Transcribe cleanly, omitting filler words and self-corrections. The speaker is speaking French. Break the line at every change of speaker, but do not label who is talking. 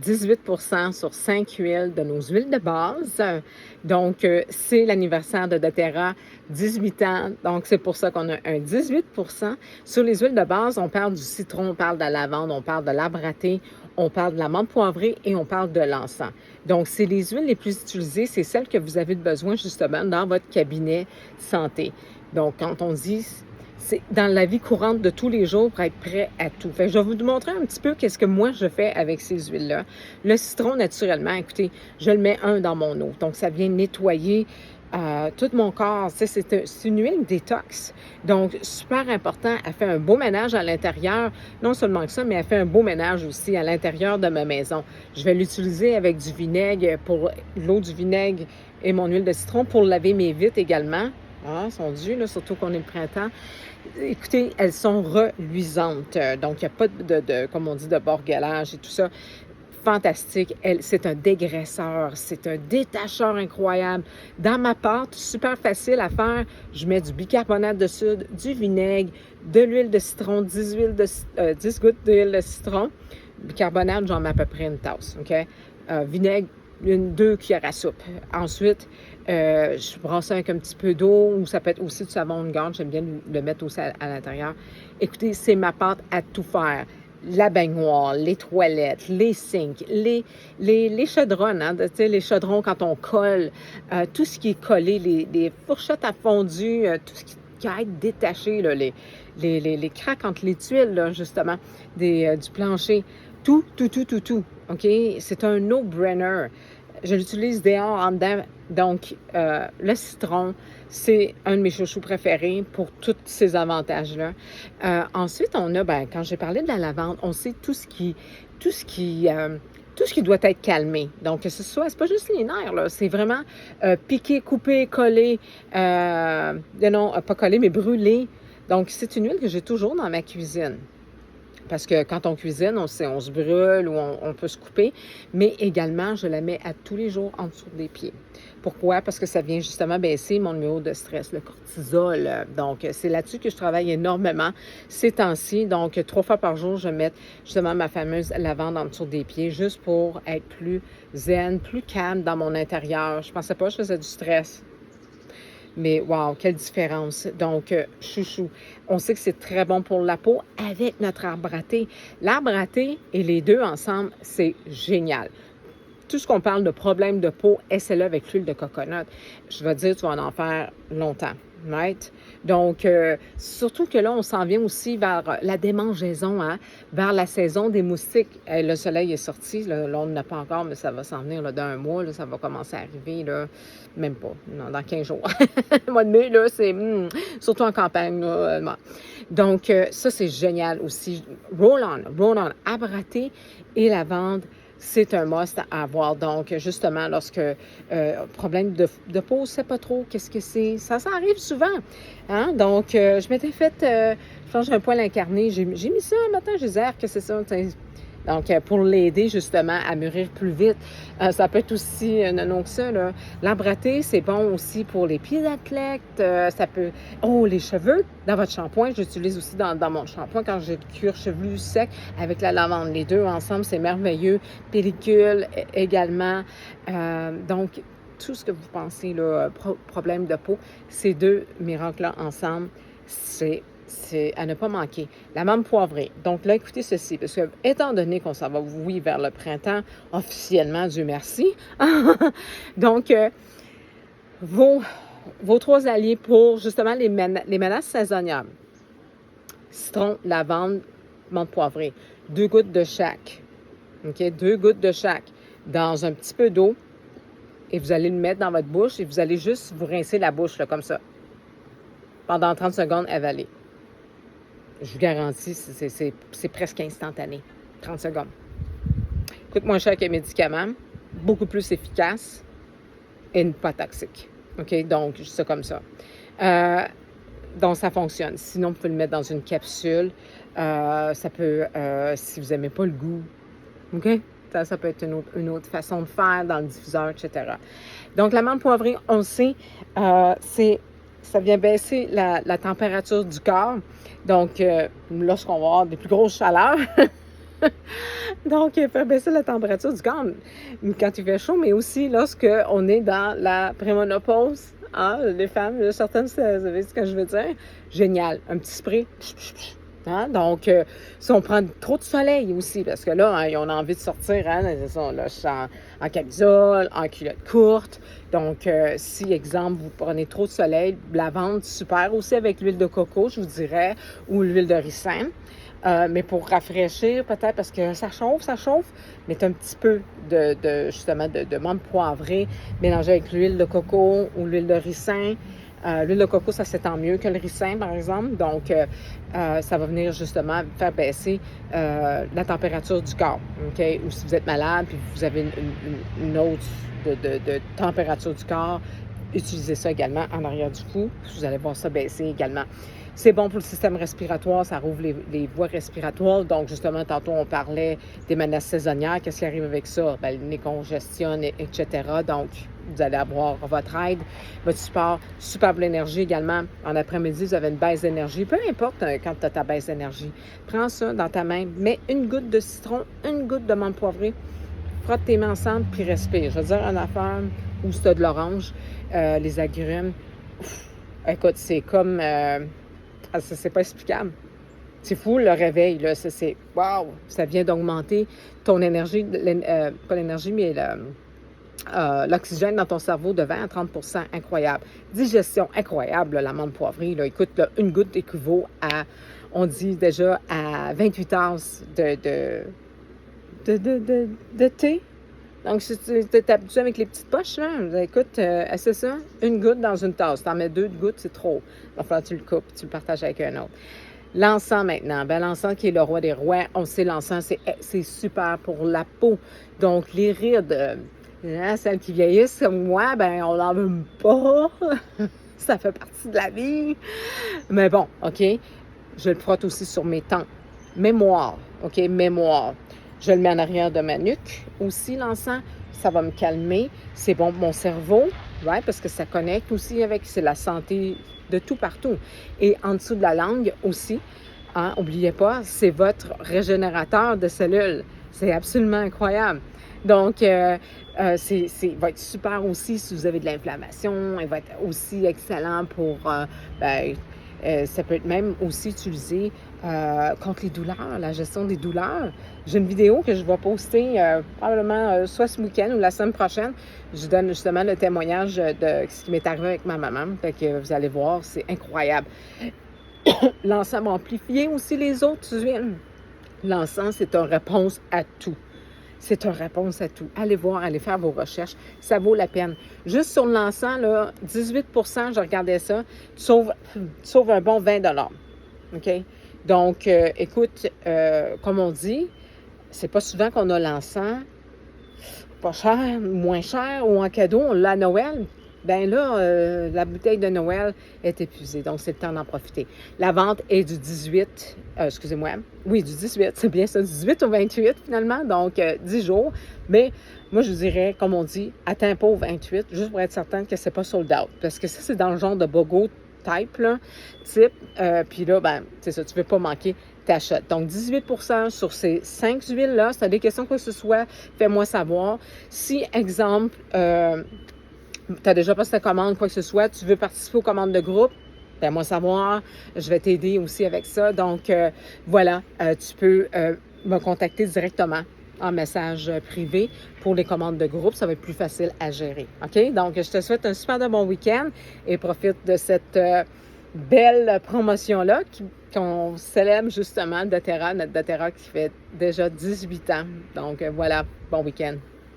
18% sur 5 huiles de nos huiles de base. Donc, c'est l'anniversaire de doTERRA, 18 ans. Donc, c'est pour ça qu'on a un 18%. Sur les huiles de base, on parle du citron, on parle de la lavande, on parle de l'arbre à thé, on parle de la menthe poivrée et on parle de l'encens. Donc, c'est les huiles les plus utilisées, c'est celles que vous avez besoin justement dans votre cabinet santé. Donc, quand on dit c'est dans la vie courante de tous les jours pour être prêt à tout. Fait que je vais vous montrer un petit peu qu'est-ce que moi je fais avec ces huiles-là. Le citron, naturellement, écoutez, je le mets dans mon eau. Donc, ça vient nettoyer tout mon corps. C'est une huile détox. Donc, super important. Elle fait un beau ménage à l'intérieur. Non seulement que ça, mais elle fait un beau ménage aussi à l'intérieur de ma maison. Je vais l'utiliser avec du vinaigre, pour l'eau du vinaigre et mon huile de citron pour laver mes vitres également. Ah, elles sont dues, là, surtout qu'on est le printemps. Écoutez, elles sont reluisantes. Donc, il n'y a pas comme on dit, de borgalage et tout ça. Fantastique. C'est un dégraisseur, c'est un détacheur incroyable. Dans ma pâte, super facile à faire, je mets du bicarbonate de soude, du vinaigre, de l'huile de citron, 10 gouttes d'huile de citron. Bicarbonate, j'en mets à peu près une tasse. OK? Vinaigre, 2 cuillères à soupe. Ensuite, je brosse avec un petit peu d'eau, ou ça peut être aussi du savon de garde. J'aime bien le mettre aussi à l'intérieur. Écoutez, c'est ma pâte à tout faire. La baignoire, les toilettes, les sinks, les chaudrons, hein, les chaudrons quand on colle, tout ce qui est collé, les fourchettes à fondu, tout ce qui a être détaché, là, les craques entre les tuiles, là, justement, du plancher. Tout. OK? C'est un no-brainer. Je l'utilise dehors, en dedans. Donc, le citron, c'est un de mes chouchous préférés pour tous ces avantages-là. Ensuite, on a, quand j'ai parlé de la lavande, on sait tout ce qui doit être calmé. Donc, que ce soit, c'est pas juste les nerfs, là, c'est vraiment piquer, couper, coller, non, pas coller, mais brûler. Donc, c'est une huile que j'ai toujours dans ma cuisine. Parce que quand on cuisine, on se brûle ou on peut se couper, mais également, je la mets à tous les jours en dessous des pieds. Pourquoi? Parce que ça vient justement baisser mon niveau de stress, le cortisol. Donc, c'est là-dessus que je travaille énormément ces temps-ci. Donc, 3 fois par jour, je mets justement ma fameuse lavande en dessous des pieds, juste pour être plus zen, plus calme dans mon intérieur. Je pensais pas que je faisais du stress. Mais wow, quelle différence. Donc, chouchou, on sait que c'est très bon pour la peau avec notre arbre à thé. L'arbre à thé et les deux ensemble, c'est génial. Tout ce qu'on parle de problèmes de peau, essaie-le avec l'huile de coconut. Je vais te dire, tu vas en faire longtemps. Right? Donc, surtout que là, on s'en vient aussi vers la démangeaison, hein? Vers la saison des moustiques. Le soleil est sorti, là, on n'en a pas encore, mais ça va s'en venir là, dans un mois, là, ça va commencer à arriver, là, même pas, non, dans 15 jours. Le mois de mai, là, c'est surtout en campagne. Là, donc, ça, c'est génial aussi. Roll-on, arbre à thé et lavande. C'est un must à avoir. Donc, justement, lorsque problème de peau, on ne sait pas trop qu'est-ce que c'est. Ça arrive souvent. Hein? Donc, je m'étais fait, je pense, j'ai un poil incarné. J'ai mis ça un matin, je disais, que c'est ça. Donc, pour l'aider justement à mûrir plus vite. Ça peut être aussi, non que ça, là. L'arbre à thé, c'est bon aussi pour les pieds d'athlète. Ça peut... Oh, les cheveux, dans votre shampoing, j'utilise aussi dans mon shampoing quand j'ai le cuir chevelu sec avec la lavande. Les deux ensemble, c'est merveilleux. Pellicule également. Donc, tout ce que vous pensez, là, problème de peau, ces deux miracles-là ensemble, c'est à ne pas manquer. La menthe poivrée. Donc là, écoutez ceci, parce que étant donné qu'on s'en va, oui, vers le printemps, officiellement, Dieu merci. Donc, vos 3 alliés pour, justement, les menaces saisonnières. Citron, lavande, menthe poivrée. 2 gouttes de chaque. OK? 2 gouttes de chaque dans un petit peu d'eau. Et vous allez le mettre dans votre bouche et vous allez juste vous rincer la bouche, là, comme ça. Pendant 30 secondes, avaler. Je vous garantis, c'est presque instantané. 30 secondes. Coûte moins cher qu'un médicament, beaucoup plus efficace et pas toxique. OK? Donc, juste ça comme ça. Donc, ça fonctionne. Sinon, vous pouvez le mettre dans une capsule. Ça peut, si vous n'aimez pas le goût, OK? Ça peut être une autre façon de faire dans le diffuseur, etc. Donc, la menthe poivrée, on le sait, ça vient baisser la température du corps. Donc, lorsqu'on va avoir des plus grosses chaleurs, Donc, faire baisser la température du corps quand il fait chaud, mais aussi lorsque on est dans la prémonopause. Hein, les femmes, certaines, vous savez ce que je veux dire? Génial. Un petit spray. Hein? Donc, si on prend trop de soleil aussi, parce que là, hein, on a envie de sortir, hein, là, je suis en camisole, en culotte courte. Donc, si, exemple, vous prenez trop de soleil, lavande, super aussi avec l'huile de coco, je vous dirais, ou l'huile de ricin. Mais pour rafraîchir, peut-être, parce que ça chauffe, mettez un petit peu justement, de menthe poivrée mélangée avec l'huile de coco ou l'huile de ricin. L'huile de coco, ça s'étend mieux que le ricin, par exemple. Donc, ça va venir justement faire baisser la température du corps. OK? Ou si vous êtes malade puis vous avez une hausse de température du corps, utilisez ça également en arrière du cou. Vous allez voir ça baisser également. C'est bon pour le système respiratoire, ça rouvre les voies respiratoires. Donc, justement, tantôt, on parlait des menaces saisonnières. Qu'est-ce qui arrive avec ça? Bien, le nez congestionne, etc. Donc, vous allez avoir votre aide, votre support, super pour l'énergie également. En après-midi, vous avez une baisse d'énergie. Peu importe quand tu as ta baisse d'énergie. Prends ça dans ta main, mets une goutte de citron, une goutte de menthe poivrée, frotte tes mains ensemble, puis respire. Je veux dire, une affaire où tu as de l'orange, les agrumes. Écoute, c'est comme... c'est pas explicable. C'est fou, le réveil, là. C'est wow! Ça vient d'augmenter ton énergie, pas l'énergie, mais l'oxygène dans ton cerveau de 20 à 30 %. Incroyable. Digestion, incroyable, là, la menthe poivrée. Là. Écoute, là, une goutte équivaut à, on dit déjà, à 28 tasses de thé. Donc, si tu es habitué avec les petites poches, là, écoute, c'est ça, une goutte dans une tasse. Tu en mets 2 gouttes, c'est trop. Il va falloir que tu le coupes, tu le partages avec un autre. L'encens maintenant. Bien, l'encens qui est le roi des rois, on sait, l'encens, c'est super pour la peau. Donc, les rides, hein, celles qui vieillissent comme moi, ben on n'en veut pas. Ça fait partie de la vie. Mais bon, OK. Je le frotte aussi sur mes tempes. Mémoire, OK, mémoire. Je le mets en arrière de ma nuque aussi, l'encens. Ça va me calmer. C'est bon pour mon cerveau, right? Parce que ça connecte aussi avec, c'est la santé de tout partout. Et en dessous de la langue aussi, hein, n'oubliez pas, c'est votre régénérateur de cellules. C'est absolument incroyable. Donc, va être super aussi si vous avez de l'inflammation. Il va être aussi excellent pour... ça peut être même aussi utilisé contre les douleurs, la gestion des douleurs. J'ai une vidéo que je vais poster probablement soit ce week-end ou la semaine prochaine. Je donne justement le témoignage de ce qui m'est arrivé avec ma maman. Fait que vous allez voir, c'est incroyable. L'encens va amplifier aussi les autres huiles. L'encens, c'est une réponse à tout. C'est une réponse à tout. Allez voir, allez faire vos recherches. Ça vaut la peine. Juste sur l'encens, là, 18 % je regardais ça, tu sauves un bon 20 $. OK? Donc, écoute, comme on dit, c'est pas souvent qu'on a l'encens pas cher, moins cher ou en cadeau. On l'a à Noël. Bien là, la bouteille de Noël est épuisée, donc c'est le temps d'en profiter. La vente est du 18, excusez-moi, oui, du 18, c'est bien ça, 18 au 28 finalement, donc 10 jours. Mais moi, je vous dirais, comme on dit, atteins pas au 28, juste pour être certain que c'est pas sold out. Parce que ça, c'est dans le genre de BOGO type, là, type. Puis là, ben, c'est ça, tu veux pas manquer t'achètes. Donc, 18 % sur ces 5 huiles-là. Si tu as des questions, quoi que ce soit, fais-moi savoir. Si, exemple, tu as déjà passé ta commande, quoi que ce soit, tu veux participer aux commandes de groupe, fais-moi savoir. Je vais t'aider aussi avec ça. Donc, voilà, tu peux me contacter directement en message privé pour les commandes de groupe. Ça va être plus facile à gérer. OK? Donc, je te souhaite un super de bon week-end et profite de cette belle promotion-là qu'on célèbre justement doTERRA, notre doTERRA qui fait déjà 18 ans. Donc, voilà, bon week-end.